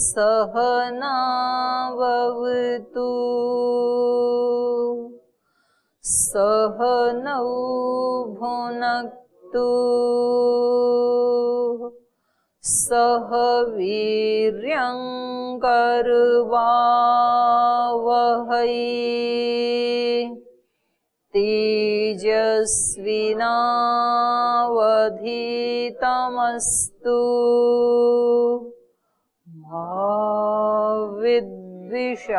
सहनावतु सहनौ भुनक्तु सह वीर्यं करवावहै तेजस्विनावधीतमस्तु मा विद्विषावहै।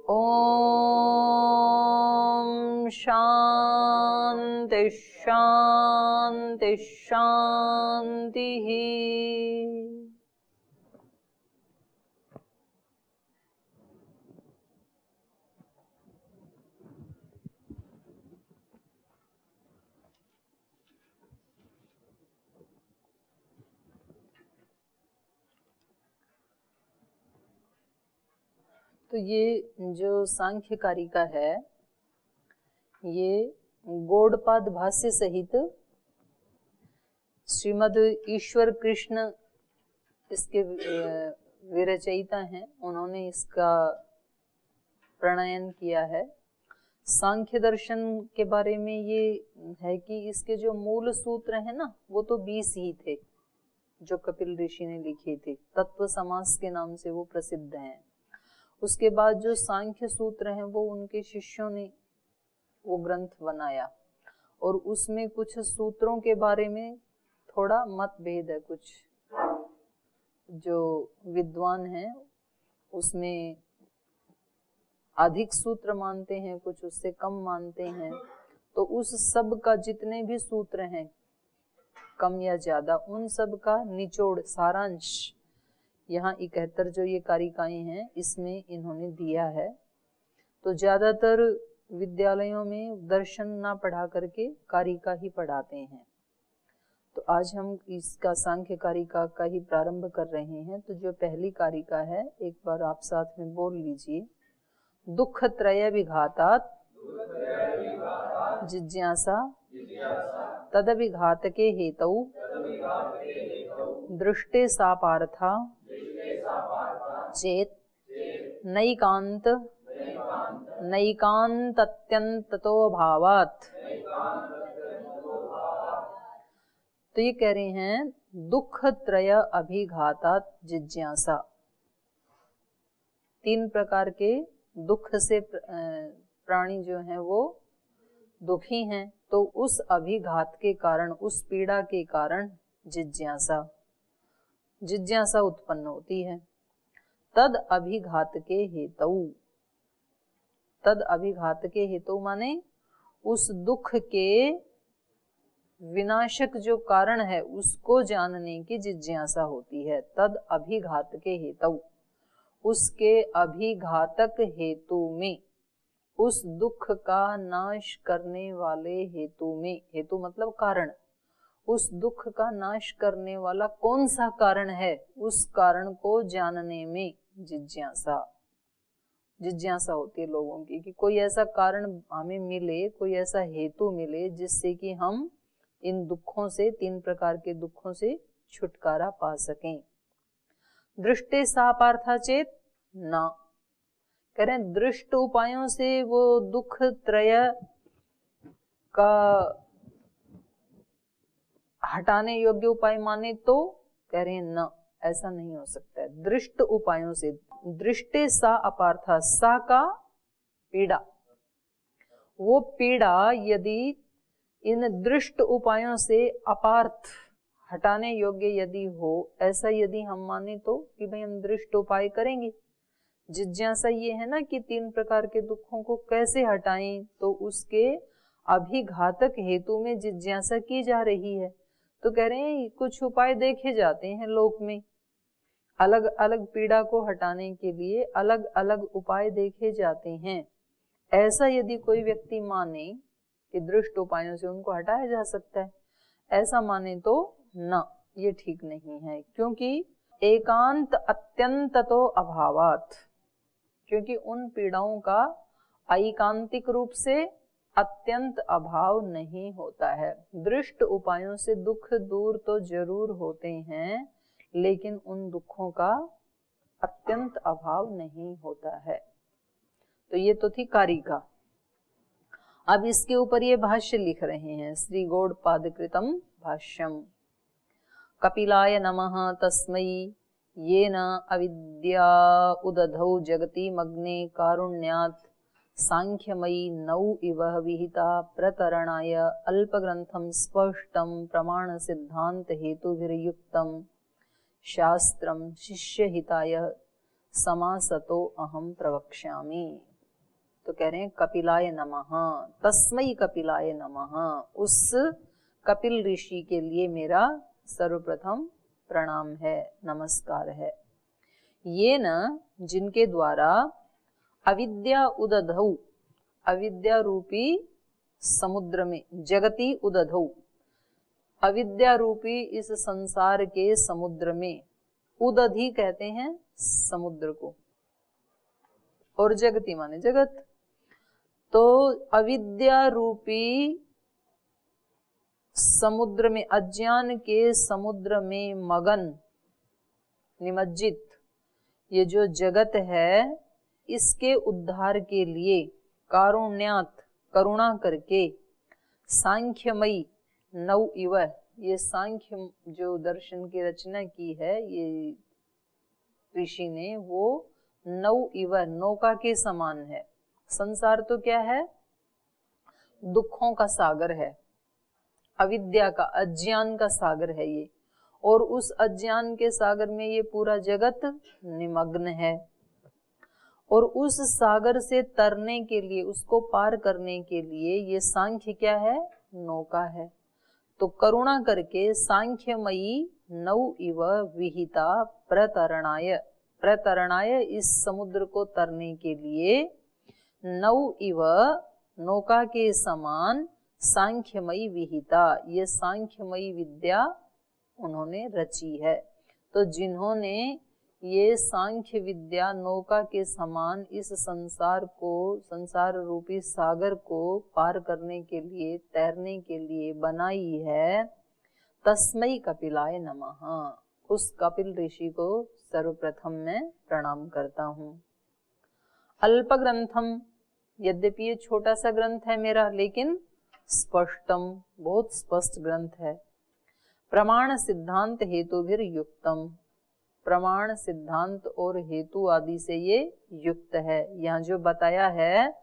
ॐ शान्ति शान्ति शान्तिः। तो ये जो सांख्य कारिका है, ये गौड़पाद भाष्य सहित श्रीमद् ईश्वर कृष्ण इसके विरचयिता हैं, उन्होंने इसका प्रणयन किया है। सांख्य दर्शन के बारे में ये है कि इसके जो मूल सूत्र हैं ना, वो तो 20 ही थे जो कपिल ऋषि ने लिखे थे, तत्व समास के नाम से वो प्रसिद्ध हैं। उसके बाद जो सांख्य सूत्र हैं वो उनके शिष्यों ने वो ग्रंथ बनाया, और उसमें कुछ सूत्रों के बारे में थोड़ा मतभेद है। कुछ जो विद्वान हैं उसमें अधिक सूत्र मानते हैं, कुछ उससे कम मानते हैं। तो उस सब का जितने भी सूत्र हैं, कम या ज्यादा, उन सब का निचोड़ सारांश यहाँ 71 जो ये कारिकाएं हैं इसमें इन्होंने दिया है। तो ज्यादातर विद्यालयों में दर्शन ना पढ़ा करके कारिका ही पढ़ाते हैं। तो आज हम इसका सांख्य कारिका का ही प्रारंभ कर रहे हैं। तो जो पहली कारिका है, एक बार आप साथ में बोल लीजिए। दुख त्रय विघातात् जिज्ञासा तदविघातके हेतौ दृष्टे सा पार्था चेत नैकांत नैकांतत्यंततो भावात्। तो ये कह रहे हैं दुख त्रय अभिघातात् जिज्ञासा। 3 प्रकार के दुख से प्राणी जो हैं वो दुखी हैं, तो उस अभिघात के कारण, उस पीड़ा के कारण जिज्ञासा उत्पन्न होती है। तद अभिघात के हेतु, तद अभिघात के हेतु माने उस दुख के विनाशक जो कारण है उसको जानने की जिज्ञासा होती है। तद अभिघात के हेतु, उसके अभिघातक हेतु में, उस दुख का नाश करने वाले हेतु में, हेतु मतलब कारण, उस दुख का नाश करने वाला कौन सा कारण है, उस कारण को जानने में जिज्ञासा होती है लोगों की, कि कोई ऐसा कारण हमें मिले, कोई ऐसा हेतु मिले जिससे कि हम इन दुखों से, 3 प्रकार के दुखों से छुटकारा पा सकें। दृष्टे सा पार्था चेत ना, कह रहे हैं दृष्ट उपायों से वो दुख त्रय का हटाने योग्य उपाय माने तो कह रहे हैं न, ऐसा नहीं हो सकता है। दृष्ट उपायों से, दृष्टे सा अपार्था, सा का पीड़ा, वो पीड़ा यदि इन दृष्ट उपायों से अपार्थ, हटाने योग्य यदि हो, ऐसा यदि हम माने तो कि भाई हम दृष्ट उपाय करेंगे। जिज्ञासा ये है ना कि 3 प्रकार के दुखों को कैसे हटाएं, तो उसके अभिघातक हेतु में जिज्ञासा की जा रही है। तो कह रहे हैं कुछ उपाय देखे जाते हैं लोक में, अलग अलग पीड़ा को हटाने के लिए अलग अलग उपाय देखे जाते हैं। ऐसा यदि कोई व्यक्ति माने कि दृष्ट उपायों से उनको हटाया जा सकता है, ऐसा माने तो न, ये ठीक नहीं है। क्योंकि एकांत अत्यंततो अभावात्, क्योंकि उन पीड़ाओं का ऐकांतिक रूप से अत्यंत अभाव नहीं होता है। दृष्ट उपायों से दुख दूर तो जरूर होते हैं, लेकिन उन दुखों का अत्यंत अभाव नहीं होता है। तो ये तो थी कारिका। अब इसके ऊपर ये भाष्य लिख रहे हैं, श्री गौड़पादकृतम भाष्यम। कपिलाय नमः तस्मै येन अविद्या उदधौ जगति मग्ने कारुण्यात् सांख्यमयी नौ इव विहिता प्रतरणाय अल्पग्रंथम स्पष्टम प्रमाण सिद्धांत हेतुभिर्युक्तम शास्त्रम शिष्यहिताय समासतो अहम प्रवक्ष्यामि। तो कह रहे हैं कपिलाय नमः, तस्मै कपिलाय नमः, उस कपिल ऋषि के लिए मेरा सर्वप्रथम प्रणाम है, नमस्कार है। ये न, जिनके द्वारा अविद्या उदधौ, अविद्या रूपी समुद्र में, जगति उदधौ, अविद्या रूपी इस संसार के समुद्र में, उदधि कहते हैं समुद्र को, और जगति माने जगत। तो अविद्या रूपी समुद्र में, अज्ञान के समुद्र में मगन, निमज्जित ये जो जगत है, इसके उद्धार के लिए कारुण्यात, करुणा करके, सांख्यमयी नौ इव, ये सांख्य जो दर्शन की रचना की है ये ऋषि ने, वो नौ इव, नौका के समान है। संसार तो क्या है? दुखों का सागर है, अविद्या का, अज्ञान का सागर है ये, और उस अज्ञान के सागर में ये पूरा जगत निमग्न है। और उस सागर से तरने के लिए, उसको पार करने के लिए ये सांख्य क्या है? नौका है। तो करुणा करके सांख्यमयी नौ इव विहिता प्रतरणाय, प्रतरणाय इस समुद्र को तरने के लिए, नौ इव नौका के समान, सांख्यमयी विहिता, ये सांख्यमयी विद्या उन्होंने रची है। तो जिन्होंने ये सांख्य विद्या नौका के समान इस संसार को, संसार रूपी सागर को पार करने के लिए, तैरने के लिए बनाई है, तस्मै कपिलाय नमः, उस कपिल ऋषि को सर्वप्रथम मैं प्रणाम करता हूँ। अल्प ग्रंथम, यद्यपि ये छोटा सा ग्रंथ है मेरा, लेकिन स्पष्टम, बहुत स्पष्ट ग्रंथ है। प्रमाण सिद्धांत हेतुभिर युक्तम, प्रमाण सिद्धांत और हेतु आदि से ये युक्त है। यहाँ जो बताया है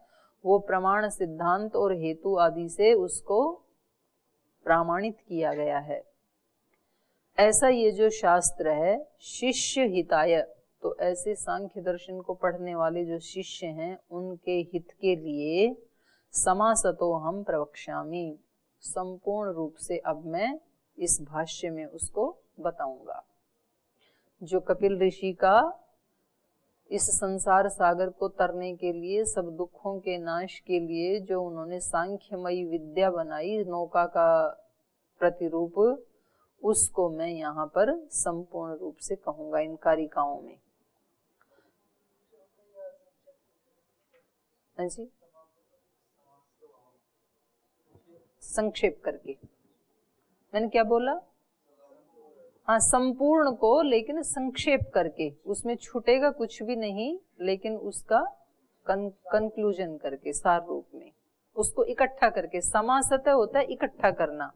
वो प्रमाण सिद्धांत और हेतु आदि से उसको प्रमाणित किया गया है। ऐसा ये जो शास्त्र है, शिष्य हिताय, तो ऐसे सांख्य दर्शन को पढ़ने वाले जो शिष्य हैं उनके हित के लिए, समासतो हम प्रवक्ष्यामि, संपूर्ण रूप से अब मैं इस भाष्य में उसको बताऊंगा। जो कपिल ऋषि का इस संसार सागर को तरने के लिए, सब दुखों के नाश के लिए जो उन्होंने सांख्यमयी विद्या बनाई, नौका का प्रतिरूप, उसको मैं यहाँ पर संपूर्ण रूप से कहूंगा इन कारिकाओं में। जी, संक्षेप करके मैंने क्या बोला? हाँ, संपूर्ण को, लेकिन संक्षेप करके, उसमें छूटेगा कुछ भी नहीं, लेकिन उसका कंक्लूजन करके, सार रूप में उसको इकट्ठा करके। समासत होता है इकट्ठा करना,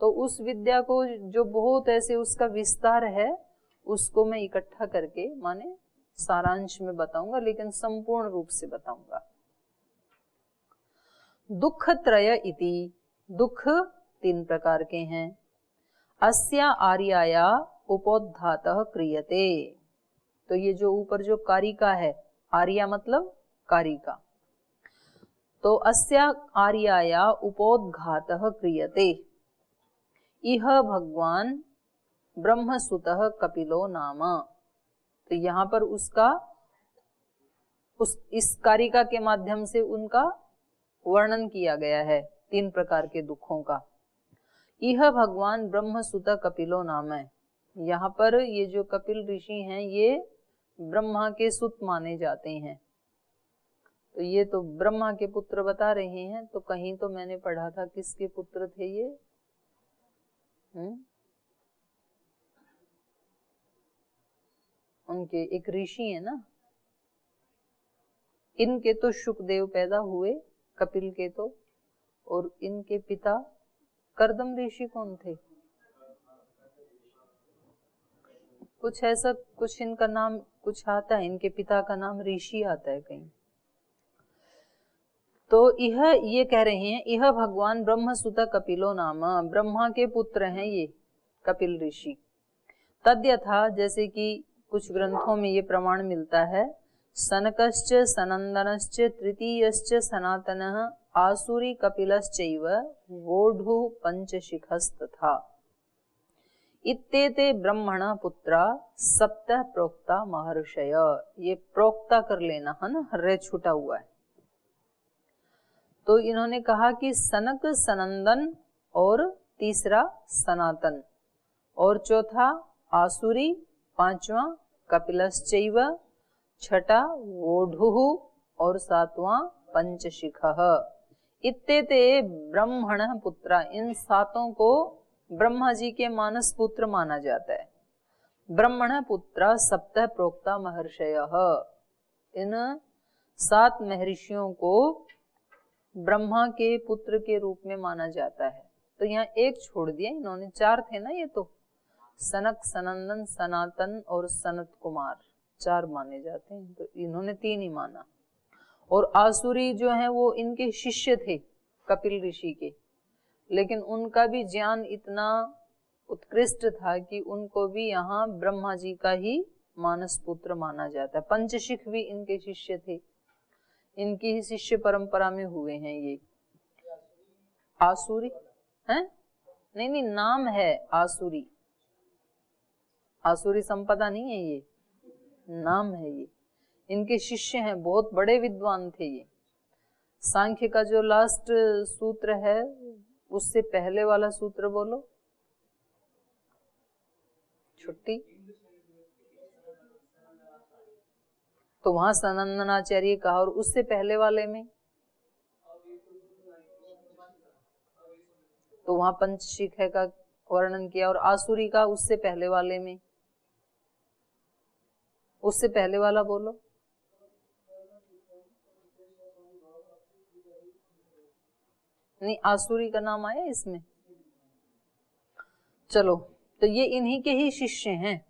तो उस विद्या को जो बहुत ऐसे उसका विस्तार है, उसको मैं इकट्ठा करके, माने सारांश में बताऊंगा, लेकिन संपूर्ण रूप से बताऊंगा। दुख त्रय इति, दुख 3 प्रकार के हैं। अस्या आर्याया उपोद्धातः क्रियते, तो ये जो ऊपर जो कारिका है, आर्या मतलब कारिका, तो अस्या आर्याया उपोद्घातः क्रियते, इह भगवान ब्रह्मसुतः कपिलो नाम। तो यहाँ पर उसका, इस कारिका के माध्यम से उनका वर्णन किया गया है 3 प्रकार के दुखों का। यह भगवान ब्रह्मसुत कपिलो नाम है। यहाँ पर ये जो कपिल ऋषि हैं ये ब्रह्मा के सुत माने जाते हैं। तो ये तो ब्रह्मा के पुत्र बता रहे हैं, तो कहीं तो मैंने पढ़ा था किसके पुत्र थे ये? उनके एक ऋषि है ना, इनके तो शुकदेव पैदा हुए, कपिल के तो, और इनके पिता कर्दम ऋषि कौन थे? कुछ ऐसा, कुछ इनका नाम कुछ आता है, इनके पिता का नाम ऋषि आता है कहीं। तो ये कह रहे हैं, यह भगवान ब्रह्मसुत कपिलो नाम, ब्रह्मा के पुत्र हैं ये कपिल ऋषि। तद्यथा, जैसे कि कुछ ग्रंथों में ये प्रमाण मिलता है, सनकश्च सनंदनश्च तृतीयश्च सनातनः आसुरी कपिलश्चैव वोढु पंचशिखस्तथा इत्येते ब्रह्मण पुत्रा सप्त प्रोक्ता महर्षय। ये प्रोक्ता कर लेना है ना, हर्रे छूटा हुआ है। तो इन्होंने कहा कि सनक सनंदन और तीसरा सनातन और चौथा आसुरी, पांचवा कपिलश्चैव, छठा वोढुः और सातवां पंचशिखः। इत्येते ब्रह्मण पुत्रा, इन सातों को ब्रह्मा जी के मानस पुत्र माना जाता है। ब्रह्मण पुत्रा सप्त प्रोक्ता महर्षयः, इन 7 महर्षियों को ब्रह्मा के पुत्र के रूप में माना जाता है। तो यहाँ एक छोड़ दिया इन्होंने, 4 थे ना ये तो, सनक सनंदन सनातन और सनत कुमार 4 माने जाते हैं, तो इन्होंने 3 ही माना। और आसुरी जो है वो इनके शिष्य थे कपिल ऋषि के, लेकिन उनका भी ज्ञान इतना उत्कृष्ट था कि उनको भी यहाँ ब्रह्मा जी का ही मानस पुत्र माना जाता है। पंचशिख भी इनके शिष्य थे, इनकी ही शिष्य परंपरा में हुए हैं ये। आसुरी है? नहीं, नाम है आसुरी, आसुरी संपदा नहीं है ये, नाम है ये। इनके शिष्य हैं, बहुत बड़े विद्वान थे ये। सांख्य का जो लास्ट सूत्र है उससे पहले वाला सूत्र बोलो, छुट्टी। तो वहां सनंदनाचार्य कहा, और उससे पहले वाले में तो वहां पंचशिख का वर्णन किया, और आसुरी का उससे पहले वाले में, उससे पहले वाला बोलो। नहीं, आसुरी का नाम आया इसमें। चलो, तो ये इन्हीं के ही शिष्य हैं,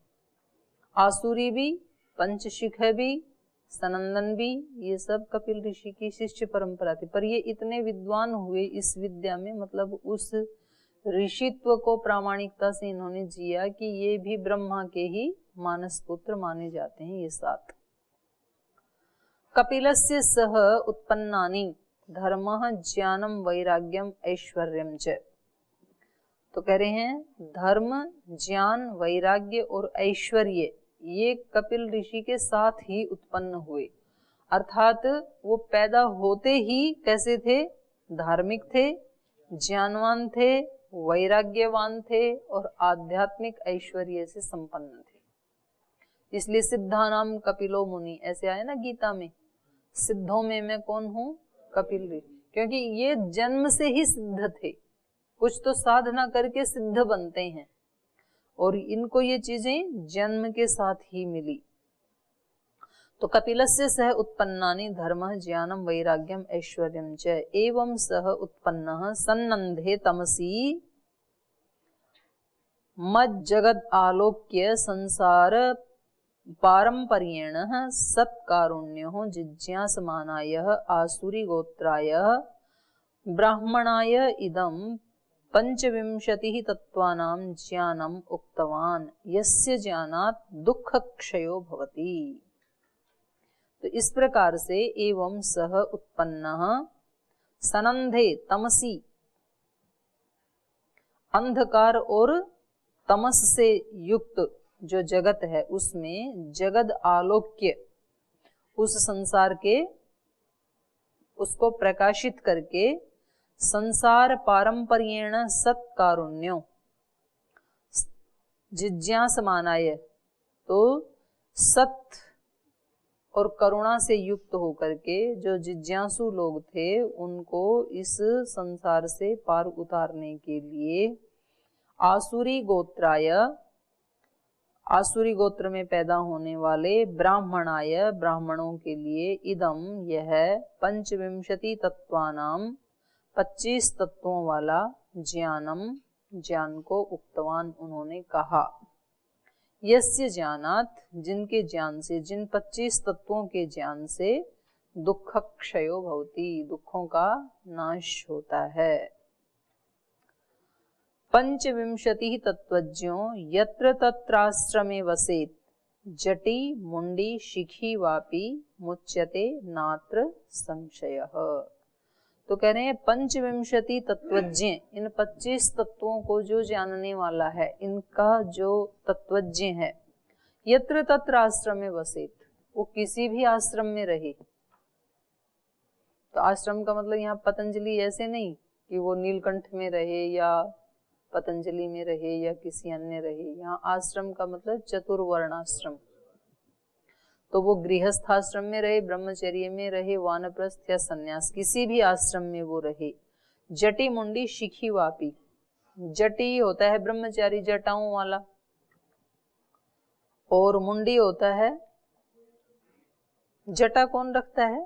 आसुरी भी, पंचशिख भी, सनंदन भी, ये सब कपिल ऋषि की शिष्य परंपरा थी। पर ये इतने विद्वान हुए इस विद्या में, मतलब उस ऋषित्व को प्रामाणिकता से इन्होंने जिया कि ये भी ब्रह्मा के ही मानस पुत्र माने जाते हैं ये 7। कपिलस्य सह उत्पन्नानि धर्मः ज्ञानम वैराग्यम ऐश्वर्यम च। तो कह रहे हैं धर्म, ज्ञान, वैराग्य और ऐश्वर्य ये कपिल ऋषि के साथ ही उत्पन्न हुए। अर्थात वो पैदा होते ही कैसे थे? धार्मिक थे, ज्ञानवान थे, वैराग्यवान थे और आध्यात्मिक ऐश्वर्य से संपन्न थे। इसलिए सिद्धानाम कपिलो मुनि, ऐसे आया ना गीता में, सिद्धों में मैं कौन हूँ? कपिल ऋषि। क्योंकि ये जन्म से ही सिद्ध थे, कुछ तो साधना करके सिद्ध बनते हैं, और इनको ये चीजें जन्म के साथ ही मिली। तो कपिलस्य सह उत्पन्नानि धर्मः ज्ञानम वैराग्यम ऐश्वर्यम च एवं सह उत्पन्नः सन्नन्धे तमसी मज्जगद आलोक्य संसार पारंपर्येण सत्कारुण्यो जिज्ञासमानाय आसुरी गोत्राय ब्राह्मणाय इदं 25 तत्वानां ज्ञानम उक्तवान यस्य ज्ञानात् दुःख क्षयो भवति। तो इस प्रकार से एवं सह उत्पन्नः सनंधे तमसी, अंधकार और तमस से युक्त जो जगत है उसमें जगद आलोक्य, उस संसार के उसको प्रकाशित करके संसार पारंपर्येण सत्कारुण्यो जिज्ञासमानाय, तो सत और करुणा से युक्त होकर के जो जिज्ञासु लोग थे उनको इस संसार से पार उतारने के लिए आसुरी गोत्राय, आसुरी गोत्र में पैदा होने वाले ब्राह्मणाय, ब्राह्मणों के लिए इदम यह पंचविंशति तत्वानाम 25 तत्वों वाला ज्ञानम, ज्ञान को उक्तवान उन्होंने कहा। यस्य ज्ञानात्, जिनके ज्ञान से, जिन 25 तत्वों के ज्ञान से दुख क्षयो भवति, दुखों का नाश होता है। पंचविंशति तत्वज्ञो यत्र तत्राश्रमे वसेत् जटी मुंडी शिखी वापी मुच्यते नात्र संशयः। तो कह रहे हैं पंचविंशति तत्वज्ञ, इन 25 तत्वों को जो जानने वाला है, इनका जो तत्वज्ञ है, यत्र तत्र आश्रमे वसेत, वो किसी भी आश्रम में रहे। तो आश्रम का मतलब यहाँ पतंजलि ऐसे नहीं कि वो नीलकंठ में रहे या पतंजलि में रहे या किसी अन्य रहे। यहाँ आश्रम का मतलब चतुर्वर्णाश्रम। तो वो गृहस्थ आश्रम में रहे, ब्रह्मचर्य में रहे, वानप्रस्थ या सन्यास, किसी भी आश्रम में वो रहे। जटी मुंडी शिखी वापी, जटी होता है ब्रह्मचारी, जटाओं वाला, और मुंडी होता है, जटा कौन रखता है?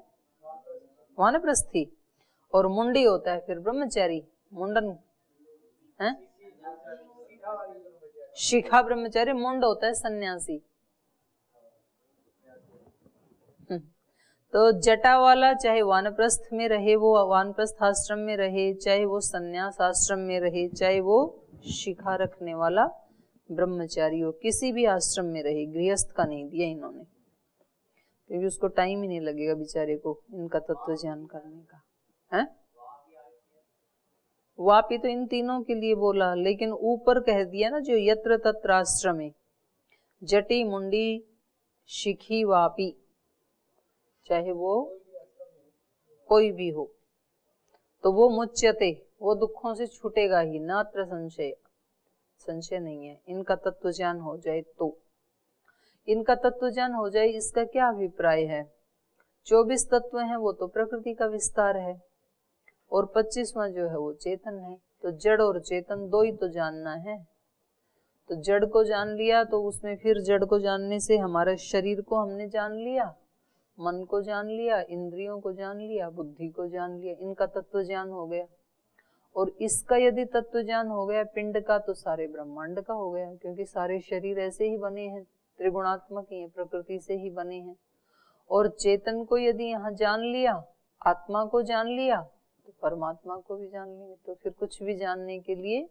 वानप्रस्थी, और मुंडी होता है फिर ब्रह्मचारी, मुंडन है, शिखा ब्रह्मचारी, मुंड होता है सन्यासी। तो जटा वाला चाहे वानप्रस्थ में रहे, वो वानप्रस्थ आश्रम में रहे, चाहे वो सन्यास आश्रम में रहे, चाहे वो शिखा रखने वाला ब्रह्मचारी हो, किसी भी आश्रम में रहे, गृहस्थ का नहीं दिया इन्होंने, क्योंकि उसको टाइम ही नहीं लगेगा बेचारे को इनका तत्व ज्ञान करने का है। वापी तो इन तीनों के लिए बोला, लेकिन ऊपर कह दिया ना जो यत्र तत्र आश्रमे, जटी मुंडी शिखी वापी, चाहे वो कोई भी हो, तो वो मुच्यते, वो दुखों से छूटेगा ही, नात्र संशय, संशय नहीं है। इनका तत्व ज्ञान हो जाए तो, इनका तत्व ज्ञान हो जाए, इसका क्या अभिप्राय है? 24 तत्व हैं वो तो प्रकृति का विस्तार है, और 25वां जो है वो चेतन है। तो जड़ और चेतन दो ही तो जानना है। तो जड़ को जान लिया तो उसमें फिर जड़ को जानने से हमारे शरीर को हमने जान लिया, मन को जान लिया, इंद्रियों को जान लिया, बुद्धि को जान लिया, इनका तत्व ज्ञान हो गया। और इसका यदि तत्व ज्ञान हो गया पिंड का, तो सारे ब्रह्मांड का हो गया, क्योंकि सारे शरीर ऐसे ही बने हैं, त्रिगुणात्मक ही है, प्रकृति से ही बने हैं। और चेतन को यदि यहाँ जान लिया, आत्मा को जान लिया, तो परमात्मा को भी जान लेंगे, तो फिर कुछ भी जानने के लिए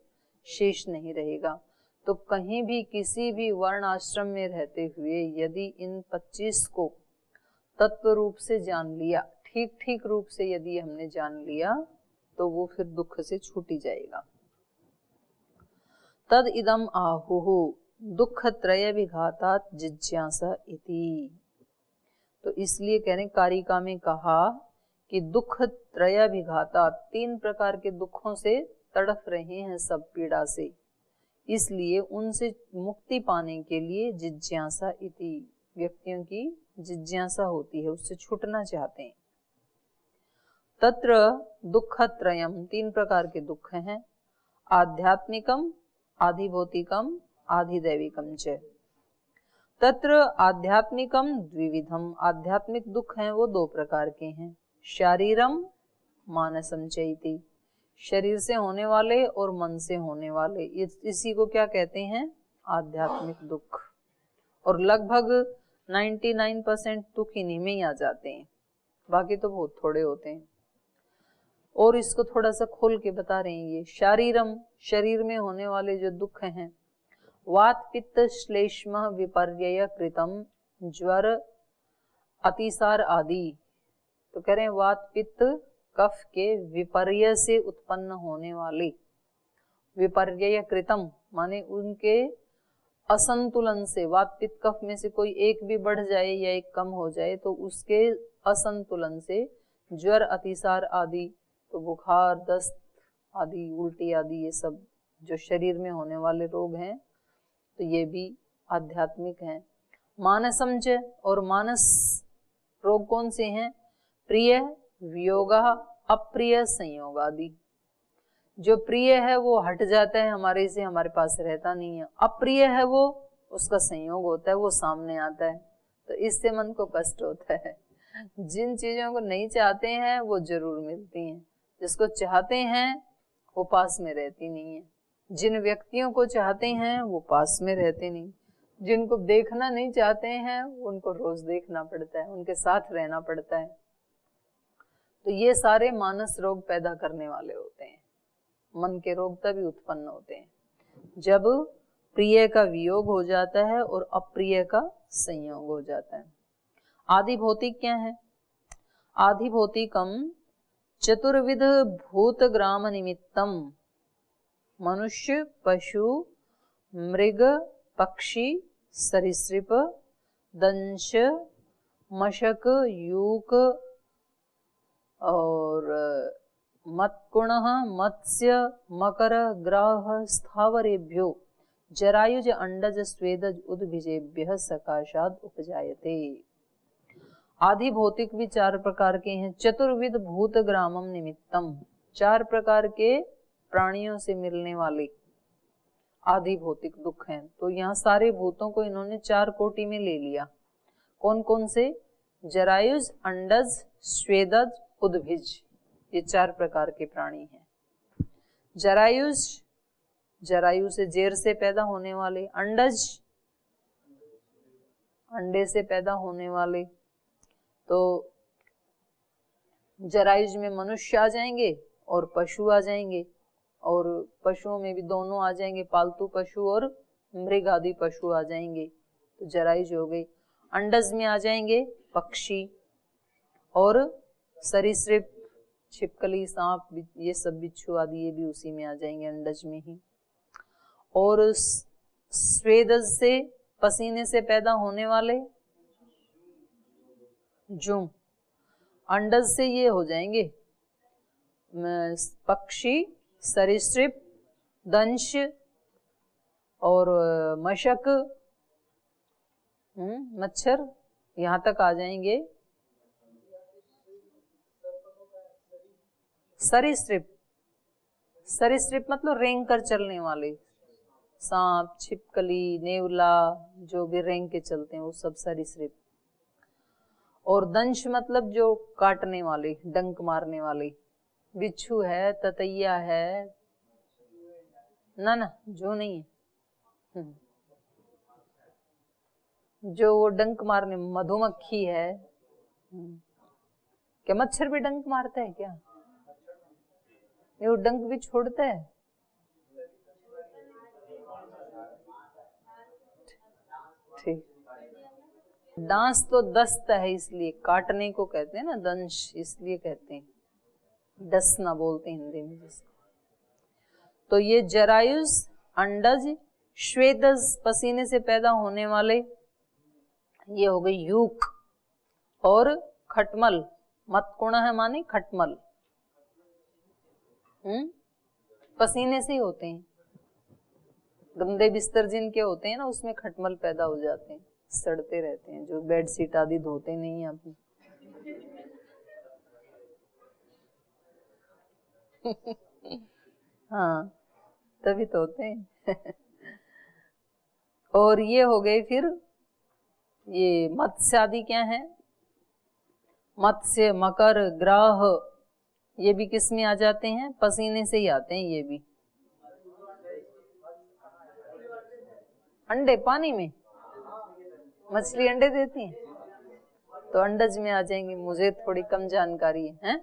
शेष नहीं रहेगा। तो कहीं भी किसी भी वर्ण आश्रम में रहते हुए यदि इन 25 को तत्व रूप से जान लिया, ठीक ठीक रूप से यदि हमने जान लिया, तो वो फिर दुख से छूटी जाएगा। तद इदम आहुः दुख त्रय विघातात् जिज्ञासा इति। तो इसलिए कह रहे कारिका में कहा कि दुख त्रय विघातात्, 3 प्रकार के दुखों से तड़फ रहे हैं सब पीड़ा से, इसलिए उनसे मुक्ति पाने के लिए जिज्ञासा इति, व्यक्तियों की जिज्ञासा होती है, उससे छूटना चाहते हैं। तत्र दुःखत्रयम्, 3 प्रकार के दुख हैं, आध्यात्मिकम, आधिभौतिकम, आधिदैविकम च। तत्र आध्यात्मिकम द्विविधम, आध्यात्मिक दुख हैं वो 2 प्रकार के हैं, शारीरम मानसम चैति, शरीर से होने वाले और मन से होने वाले, इसी को क्या कहते हैं? आध्यात्मिक दुख। और लगभग 99% दुख इन्हीं में ही आ जाते हैं, बाकी तो बहुत थोड़े होते हैं। और इसको थोड़ा सा खोल के बता रहे हैं ये। शारीरम, शरीर में होने वाले जो दुख हैं, वात पित्त श्लेष्म विपर्यय कृतम, ज्वर अतिसार आदि। तो कह रहे हैं वात पित्त कफ के विपर्य से उत्पन्न होने वाले, विपर्यय कृतम माने उनके असंतुलन से, वात पित्त कफ में से कोई एक भी बढ़ जाए या एक कम हो जाए तो उसके असंतुलन से ज्वर अतिसार आदि, तो बुखार दस्त आदि, उल्टी आदि, ये सब जो शरीर में होने वाले रोग हैं, तो ये भी आध्यात्मिक हैं। मानसम च, और मानस रोग कौन से हैं? प्रिय, वियोग, अप्रिय, संयोग आदि। जो प्रिय है वो हट जाता है हमारे से, हमारे पास रहता नहीं है। अप्रिय है वो, उसका संयोग होता है, वो सामने आता है, तो इससे मन को कष्ट होता है। जिन चीजों को नहीं चाहते हैं वो जरूर मिलती हैं, जिसको चाहते हैं वो पास में रहती नहीं है। जिन व्यक्तियों को चाहते हैं वो पास में रहते नहीं, जिनको देखना नहीं चाहते हैं उनको रोज देखना पड़ता है, उनके साथ रहना पड़ता है। तो ये सारे मानस रोग पैदा करने वाले होते हैं। मन के रोग तभी उत्पन्न होते हैं जब प्रिय का वियोग हो जाता है और अप्रिय का संयोग हो जाता है। आदि भौतिक क्या है? आदि भौतिकम चतुर्विध भूत ग्राम निमित्तम, मनुष्य, पशु, मृग, पक्षी, सरीसृप, दंश, मशक, यूक और मत्कुण, मत्स्य, मकर, ग्राह, स्थावरेभ्यो जरायुज, अंडज, स्वेदज, उद्भिजेभ्यः सकाशाद उपजायते। आदि भौतिक भी 4 प्रकार के हैं। चतुर्विध भूत ग्रामम निमित्तम, 4 प्रकार के प्राणियों से मिलने वाले आदि भौतिक दुख हैं। तो यहाँ सारे भूतों को इन्होंने 4 कोटि में ले लिया। कौन कौन से? जरायुज, अंडज, स्वेदज, उद्भिज, ये 4 प्रकार के प्राणी हैं। जरायुज, जरायु से जेर से पैदा होने वाले। अंडज, अंडे से पैदा होने वाले। तो जरायुज में मनुष्य आ जाएंगे और पशु आ जाएंगे, और पशुओं में भी दोनों आ जाएंगे, पालतू पशु और मृग आदि पशु आ जाएंगे, तो जरायुज हो गई। अंडज में आ जाएंगे पक्षी और सरीसृप, छिपकली, सांप, ये सब बिच्छू आदि, ये भी उसी में आ जाएंगे, अंडज में ही। और स्वेदज से, पसीने से पैदा होने वाले जुम, अंडज से ये हो जाएंगे पक्षी, सरीसृप, दंश और मशक, मच्छर, यहाँ तक आ जाएंगे। सरीसृप, सरीसृप मतलब रेंग कर चलने वाले, सांप, छिपकली, नेवला, जो भी रेंग के चलते हैं वो सब सरीसृप। और दंश मतलब जो काटने वाले, डंक मारने वाले, बिच्छू है, ततैया है, ना जो नहीं है, जो वो डंक मारने, मधुमक्खी है। क्या मच्छर भी डंक मारता है क्या? ये वो डंक भी छोड़ता है? ठीक, डांस तो दस्त है, इसलिए काटने को कहते हैं ना, दंश इसलिए कहते हैं, डसना बोलते हैं हिंदी में जिसको। तो ये जरायुज, अंडज, श्वेदज, पसीने से पैदा होने वाले, ये हो गई यूक। और खटमल, मतकुण है माने खटमल, पसीने से ही होते हैं। गंदे बिस्तर जिनके होते हैं ना, उसमें खटमल पैदा हो जाते हैं, सड़ते रहते हैं, जो बेडशीट आदि धोते नहीं है अपनी। हाँ, तभी तो होते हैं। और ये हो गए फिर ये मत्स्य आदि क्या है? मत्स्य, मकर, ग्राह, ये भी किस में आ जाते हैं? पसीने से ही आते हैं ये भी। अंडे पानी में, मछली अंडे देती है, तो अंडज में आ जाएंगे। मुझे थोड़ी कम जानकारी है,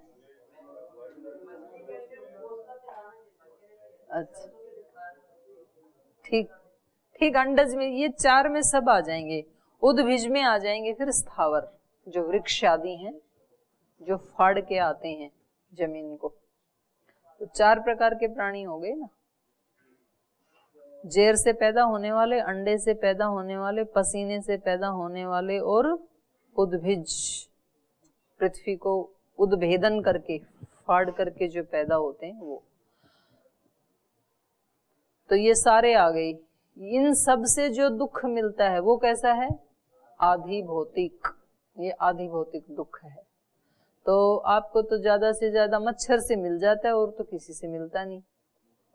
अच्छा ठीक ठीक, अंडज में ये 4 में सब आ जाएंगे। उद्भिज में आ जाएंगे फिर स्थावर, जो वृक्ष आदि हैं, जो फाड़ के आते हैं जमीन को। तो 4 प्रकार के प्राणी हो गए ना, जेर से पैदा होने वाले, अंडे से पैदा होने वाले, पसीने से पैदा होने वाले, और उद्भिज, पृथ्वी को उद्भेदन करके, फाड़ करके जो पैदा होते हैं वो। तो ये सारे आ गए। इन सब से जो दुख मिलता है वो कैसा है? आधि भौतिक। ये आदि भौतिक दुख है। तो आपको तो ज्यादा से ज्यादा मच्छर से मिल जाता है और तो किसी से मिलता नहीं,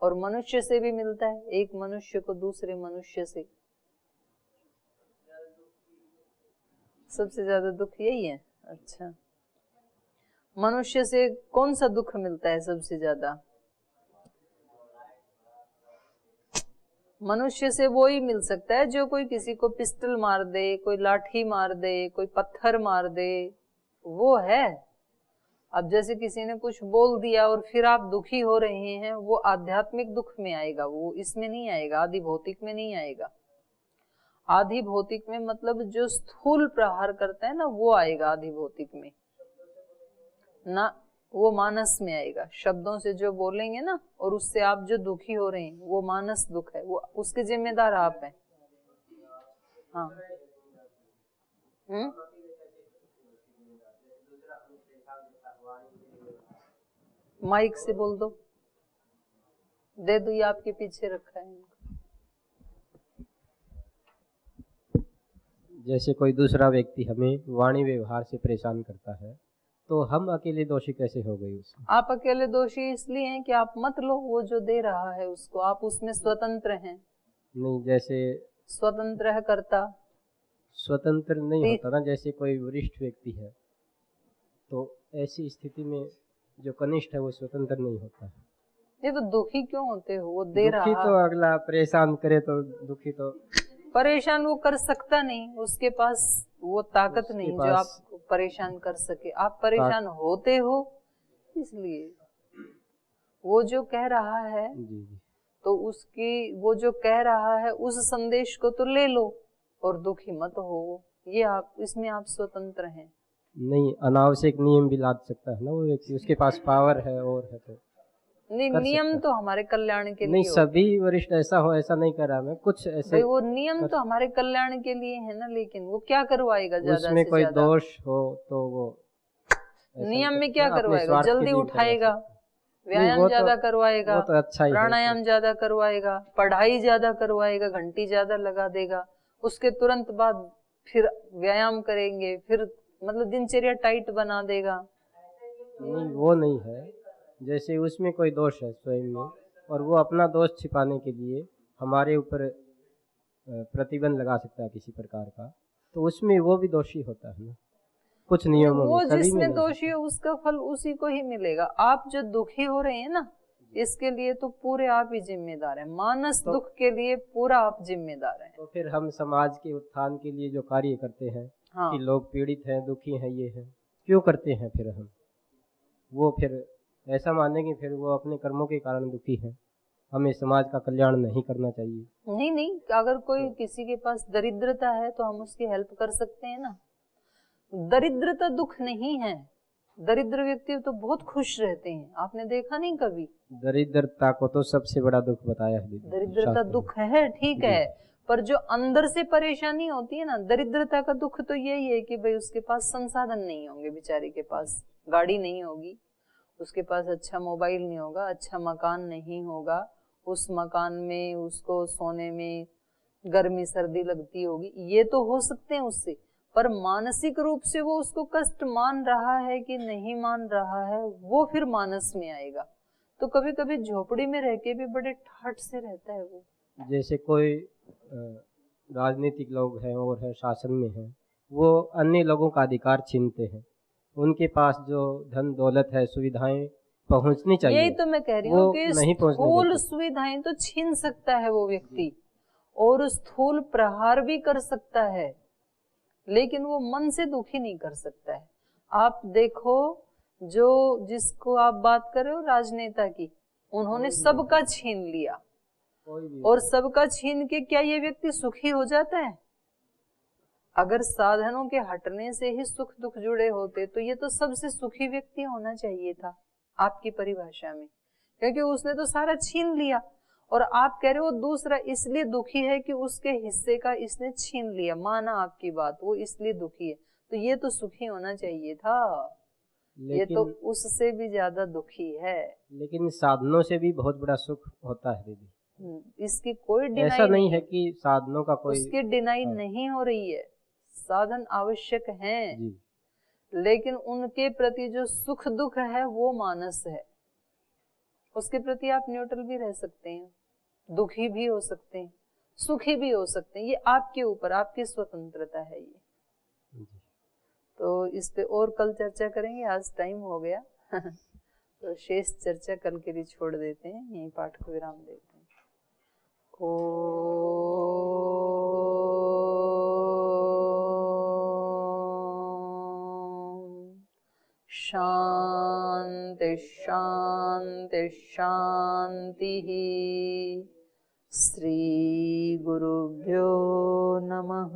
और मनुष्य से भी मिलता है, एक मनुष्य को दूसरे मनुष्य से। सबसे ज्यादा दुख यही है। अच्छा, मनुष्य से कौन सा दुख मिलता है सबसे ज्यादा? मनुष्य से वो ही मिल सकता है जो कोई किसी को पिस्टल मार दे, कोई लाठी मार दे, कोई पत्थर मार दे, वो है। अब जैसे किसी ने कुछ बोल दिया और फिर आप दुखी हो रहे हैं, वो आध्यात्मिक दुख में आएगा, वो इसमें नहीं आएगा, आदि भौतिक में नहीं आएगा। आदि भौतिक में मतलब जो स्थूल प्रहार करता है ना, वो आएगा आदि भौतिक में ना, वो मानस में आएगा। शब्दों से जो बोलेंगे ना और उससे आप जो दुखी हो रहे हैं, वो मानस दुख है, वो उसके जिम्मेदार आप हैं। हाँ। माइक से बोल दो, दे दो, ये आपके पीछे रखा है। जैसे कोई दूसरा व्यक्ति हमें वाणी व्यवहार से परेशान करता है, तो हम अकेले दोषी कैसे हो गए उसमें? आप अकेले दोषी इसलिए हैं कि आप मत लो, वो जो दे रहा है उसको, आप उसमें स्वतंत्र हैं। नहीं, जैसे स्वतंत्र है करता, स्वतंत्र नहीं होता ना। जैसे कोई वरिष्ठ व्यक्ति है, तो ऐसी स्थिति में जो कनिष्ठ है वो स्वतंत्र नहीं होता है। ये तो दुखी क्यों होते हो? वो दे रहा, दुखी तो अगला परेशान करे तो दुखी तो परेशान वो कर सकता नहीं, उसके पास वो ताकत नहीं जो आपको परेशान कर सके। आप परेशान होते हो इसलिए। वो जो कह रहा है जी। तो उसकी, वो जो कह रहा है उस संदेश को तो ले लो और दुखी मत हो। ये आप, इसमें आप स्वतंत्र हैं। नहीं, अनावश्यक नियम भी लाद सकता है ना वो व्यक्ति, उसके पास पावर है और है तो नहीं, नियम तो हमारे कल्याण के लिए नहीं, सभी वरिष्ठ ऐसा हो ऐसा नहीं कर रहा मैं, कुछ ऐसे वो नियम तो हमारे कल्याण के लिए है ना, लेकिन वो क्या करवाएगा ज्यादा से ज्यादा? उसमें कोई दोष हो तो वो नियम में क्या करवाएगा? जल्दी उठाएगा, व्यायाम ज्यादा करवाएगा, वो तो अच्छा ही, प्राणायाम ज्यादा करवाएगा, पढ़ाई ज्यादा करवाएगा, घंटी ज्यादा लगा देगा, उसके तुरंत बाद फिर व्यायाम करेंगे, फिर मतलब दिनचर्या टाइट बना देगा। नहीं, वो नहीं है। जैसे उसमें कोई दोष है स्वयं में, और वो अपना दोष छिपाने के लिए हमारे ऊपर प्रतिबंध लगा सकता है किसी प्रकार का, तो उसमें वो भी दोषी होता है ना कुछ नियमों में। वो जिसमें दोषी है उसका फल उसी को ही मिलेगा। आप जो दुखी हो रहे हैं ना, इसके लिए तो पूरे आप ही जिम्मेदार हैं। मानस दुख के लिए पूरा आप जिम्मेदार हैं। तो फिर हम समाज के उत्थान के लिए जो कार्य करते हैं, कि लोग पीड़ित हैं, दुखी हैं, ये है, क्यों करते हैं फिर हम? वो फिर ऐसा माने कि फिर वो अपने कर्मों के कारण दुखी है, हमें समाज का कल्याण नहीं करना चाहिए। नहीं, अगर कोई किसी के पास दरिद्रता है तो हम उसकी हेल्प कर सकते हैं ना। दरिद्रता दुख नहीं है। दरिद्र व्यक्ति तो बहुत खुश रहते हैं, आपने देखा नहीं कभी? दरिद्रता को तो सबसे बड़ा दुख बताया है। दरिद्रता दुख है, ठीक है, पर जो अंदर से परेशानी होती है ना, दरिद्रता का दुख तो यही है कि भाई उसके पास संसाधन नहीं होंगे, बेचारे के पास गाड़ी नहीं होगी, उसके पास अच्छा मोबाइल नहीं होगा, अच्छा मकान नहीं होगा, उस मकान में उसको सोने में गर्मी सर्दी लगती होगी, ये तो हो सकते हैं उससे, पर मानसिक रूप से वो उसको कष्ट मान रहा है कि नहीं मान रहा है, वो फिर मानस में आएगा। तो कभी कभी झोपड़ी में रह के भी बड़े ठाठ से रहता है वो। जैसे कोई राजनीतिक लोग हैं और है शासन में है, वो अन्य लोगों का अधिकार छीनते हैं, उनके पास जो धन दौलत है, सुविधाएं पहुंचनी चाहिए, यही तो मैं कह रही हूँ कि स्थूल सुविधाएं तो छीन सकता है वो व्यक्ति, और स्थूल प्रहार भी कर सकता है, लेकिन वो मन से दुखी नहीं कर सकता है। आप देखो, जो जिसको आप बात कर रहे हो राजनेता की, उन्होंने सबका छीन लिया, और सबका छीन के क्या ये व्यक्ति सुखी हो जाता है? अगर साधनों के हटने से ही सुख दुख जुड़े होते तो ये तो सबसे सुखी व्यक्ति होना चाहिए था आपकी परिभाषा में, क्योंकि उसने तो सारा छीन लिया। और आप कह रहे हो दूसरा इसलिए दुखी है कि उसके हिस्से का इसने छीन लिया, माना आपकी बात, वो इसलिए दुखी है, तो ये तो सुखी होना चाहिए था, ये तो उससे भी ज्यादा दुखी है। लेकिन साधनों से भी बहुत बड़ा सुख होता है दीदी, इसकी कोई डिनाई ऐसा नहीं है कि साधनों का कोई, उसकी डिनाई नहीं हो रही है। साधन आवश्यक हैं, जी लेकिन उनके प्रति जो सुख दुख है वो मानस है। उसके प्रति आप न्यूट्रल भी रह सकते हैं, दुखी भी हो सकते हैं, सुखी भी हो सकते हैं, ये आपके ऊपर, आपकी स्वतंत्रता है ये। जी। तो इस पे और कल चर्चा करेंगे, आज टाइम हो गया तो शेष चर्चा कल के लिए छोड़ देते हैं, यहीं पाठ को विराम देते हैं। शांति शांति शांति। श्री गुरुभ्यो नमः।